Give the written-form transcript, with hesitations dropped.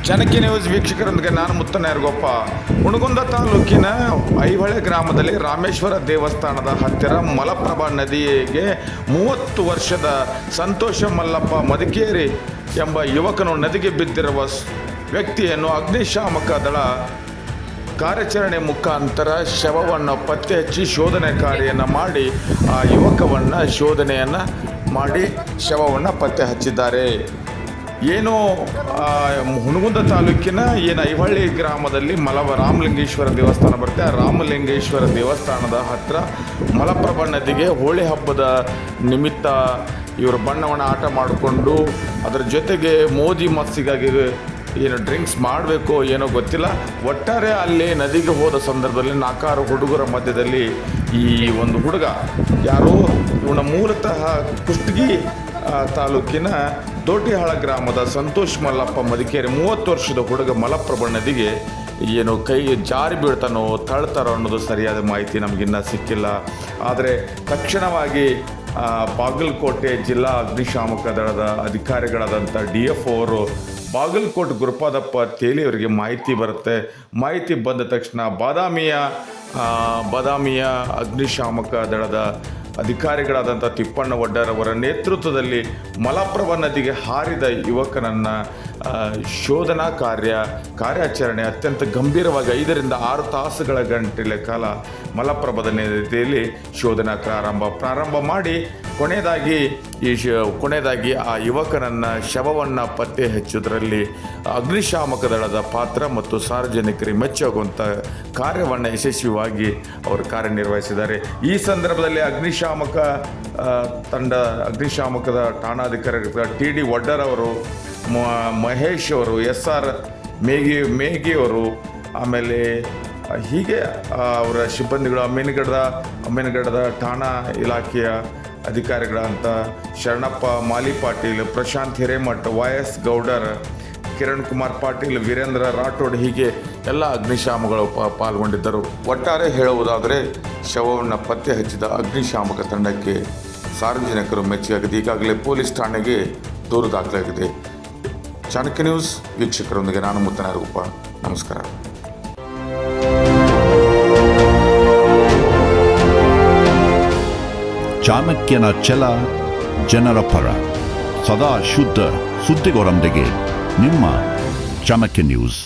Chanakya news ವೀಕ್ಷಕರೊಂದಿಗೆ ನಾನು ಮುತ್ತನಾಯರಗೊಪ್ಪ. ಹುಣಗುಂದ ತಾಲೂಕಿನ ಐಹೊಳೆ ಗ್ರಾಮದಲ್ಲಿ ರಾಮೇಶ್ವರ ದೇವಸ್ಥಾನದ ಹತ್ತಿರ ಮಲಪ್ರಭಾ ನದಿಗೆ 30 ವರ್ಷದ ಸಂತೋಷ ಮಲ್ಲಪ್ಪ ಮದಿಕೇರಿ ಎಂಬ ಯುವಕನು ನದಿಗೆ ಬಿದ್ದಿರುವ ವ್ಯಕ್ತಿಯನ್ನು ಅಗ್ನಿಶಾಮಕ ದಳ ಕಾರ್ಯಾಚರಣೆ ಮುಖಾಂತರ ಶವವನ್ನು ಪತ್ತೆ ಹಚ್ಚಿ ಶೋಧನೆ ಕಾರ್ಯವನ್ನು ಮಾಡಿ ಆ ಯುವಕವನ್ನು ಶೋಧನೆಯನ್ನು ಮಾಡಿ ಶವವನ್ನು ಪತ್ತೆ ಹಚ್ಚಿದ್ದಾರೆ. ಏನು ಹುಣಗುಂದ ತಾಲೂಕಿನ ಐಹೊಳೆ ಗ್ರಾಮದಲ್ಲಿ ರಾಮಲಿಂಗೇಶ್ವರ ದೇವಸ್ಥಾನ ಬರುತ್ತೆ. ಆ ರಾಮಲಿಂಗೇಶ್ವರ ದೇವಸ್ಥಾನದ ಹತ್ತಿರ ಮಲಪ್ರಭಾ ನದಿಗೆ ಹೋಳಿ ಹಬ್ಬದ ನಿಮಿತ್ತ ಇವರು ಬಣ್ಣವನ್ನು ಆಟ ಮಾಡಿಕೊಂಡು ಅದರ ಜೊತೆಗೆ ಮೋಜಿ ಮಸ್ತಿಗಾಗಿ ಏನು ಡ್ರಿಂಕ್ಸ್ ಮಾಡಬೇಕು ಏನೋ ಗೊತ್ತಿಲ್ಲ. ಒಟ್ಟಾರೆ ಅಲ್ಲಿ ನದಿಗೆ ಹೋದ ಸಂದರ್ಭದಲ್ಲಿ 4 ಹುಡುಗರ ಮಧ್ಯದಲ್ಲಿ ಈ ಒಂದು ಹುಡುಗ ಯಾರು ಇವನ ಮೂಲತಃ ಕುಷ್ಟಗಿ ತಾಲೂಕಿನ ದೋಟಿಹಾಳ ಗ್ರಾಮದ ಸಂತೋಷ್ ಮಲ್ಲಪ್ಪ ಮದಿಕೇರಿ 30 ವರ್ಷದ ಹುಡುಗ ಮಲಪ್ರಭಾ ನದಿಗೆ ಏನು ಕೈ ಜಾರಿ ಬೀಳ್ತಾನೋ ತಳ್ತಾರೋ ಅನ್ನೋದು ಸರಿಯಾದ ಮಾಹಿತಿ ನಮಗಿನ್ನೂ ಸಿಕ್ಕಿಲ್ಲ. ಆದರೆ ತಕ್ಷಣವಾಗಿ ಬಾಗಲಕೋಟೆ ಜಿಲ್ಲಾ ಅಗ್ನಿಶಾಮಕ ದಳದ ಅಧಿಕಾರಿಗಳಾದಂಥ DF ಅವರು ಬಾಗಲಕೋಟೆ ಗುರುಪಾದಪ್ಪ ತೇಲಿ ಅವರಿಗೆ ಮಾಹಿತಿ ಬರುತ್ತೆ. ಮಾಹಿತಿ ಬಂದ ತಕ್ಷಣ ಬಾದಾಮಿಯ ಅಗ್ನಿಶಾಮಕ ದಳದ ಅಧಿಕಾರಿಗಳಾದಂಥ ತಿಪ್ಪಣ್ಣ ಒಡ್ಡರವರ ನೇತೃತ್ವದಲ್ಲಿ ಮಲಪ್ರಭಾ ನದಿಗೆ ಹಾರಿದ ಯುವಕನನ್ನು ಶೋಧನಾ ಕಾರ್ಯಾಚರಣೆ ಅತ್ಯಂತ ಗಂಭೀರವಾಗಿ 5 ರಿಂದ 6 ತಾಸುಗಳ ಗಂಟೆಗಳ ಕಾಲ ಮಲಪ್ರಭಾದ ನದಿಯಲ್ಲಿ ಶೋಧನಾ ಪ್ರಾರಂಭ ಮಾಡಿ ಕೊನೆಯದಾಗಿ ಆ ಯುವಕನನ್ನು ಶವವನ್ನು ಪತ್ತೆ ಹಚ್ಚುವುದರಲ್ಲಿ ಅಗ್ನಿಶಾಮಕ ದಳದ ಪಾತ್ರ ಮತ್ತು ಸಾರ್ವಜನಿಕರಿಗೆ ಮೆಚ್ಚುವಂಥ ಕಾರ್ಯವನ್ನು ಯಶಸ್ವಿಯಾಗಿ ಅವರು ಕಾರ್ಯನಿರ್ವಹಿಸಿದ್ದಾರೆ. ಈ ಸಂದರ್ಭದಲ್ಲಿ ಅಗ್ನಿಶಾಮಕದ ಠಾಣಾಧಿಕಾರಿ TD ಒಡ್ಡರ್ ಅವರು, ಮಹೇಶ್ ಅವರು, SR ಮೇಗಿ ಅವರು, ಆಮೇಲೆ ಹೀಗೆ ಅವರ ಸಿಬ್ಬಂದಿಗಳು ಅಮ್ಮಿನಗಡದ ಠಾಣಾ ಇಲಾಖೆಯ ಅಧಿಕಾರಿಗಳಂತ ಶರಣಪ್ಪ ಮಾಲಿ ಪಾಟೀಲ್, ಪ್ರಶಾಂತ್ ಹಿರೇಮಠ್, YS ಗೌಡರ್, ಕಿರಣ್ ಕುಮಾರ್ ಪಾಟೀಲ್, ವೀರೇಂದ್ರ ರಾಠೋಡ್ ಹೀಗೆ ಎಲ್ಲ ಅಗ್ನಿಶಾಮಕಗಳು ಪಾಲ್ಗೊಂಡಿದ್ದರು. ಒಟ್ಟಾರೆ ಹೇಳುವುದಾದರೆ ಶವವನ್ನು ಪತ್ತೆ ಹಚ್ಚಿದ ಅಗ್ನಿಶಾಮಕ ತಂಡಕ್ಕೆ ಸಾರ್ವಜನಿಕರು ಮೆಚ್ಚುಗೆಯಾಗಿದೆ. ಈಗಾಗಲೇ ಪೊಲೀಸ್ ಠಾಣೆಗೆ ದೂರು ದಾಖಲಾಗಿದೆ. ಚಾಣಕ್ಯ ನ್ಯೂಸ್ ವೀಕ್ಷಕರೊಂದಿಗೆ ನಾನು ಮುತ್ತನಾಯರಗೊಪ್ಪ. ನಮಸ್ಕಾರ. ಚಾಣಕ್ಯನ ಛಲ ಜನರ ಪರ, ಸದಾ ಶುದ್ಧ ಸುದ್ದಿಗಳೊಂದಿಗೆ ನಿಮ್ಮ ಚಾಣಕ್ಯ ನ್ಯೂಸ್.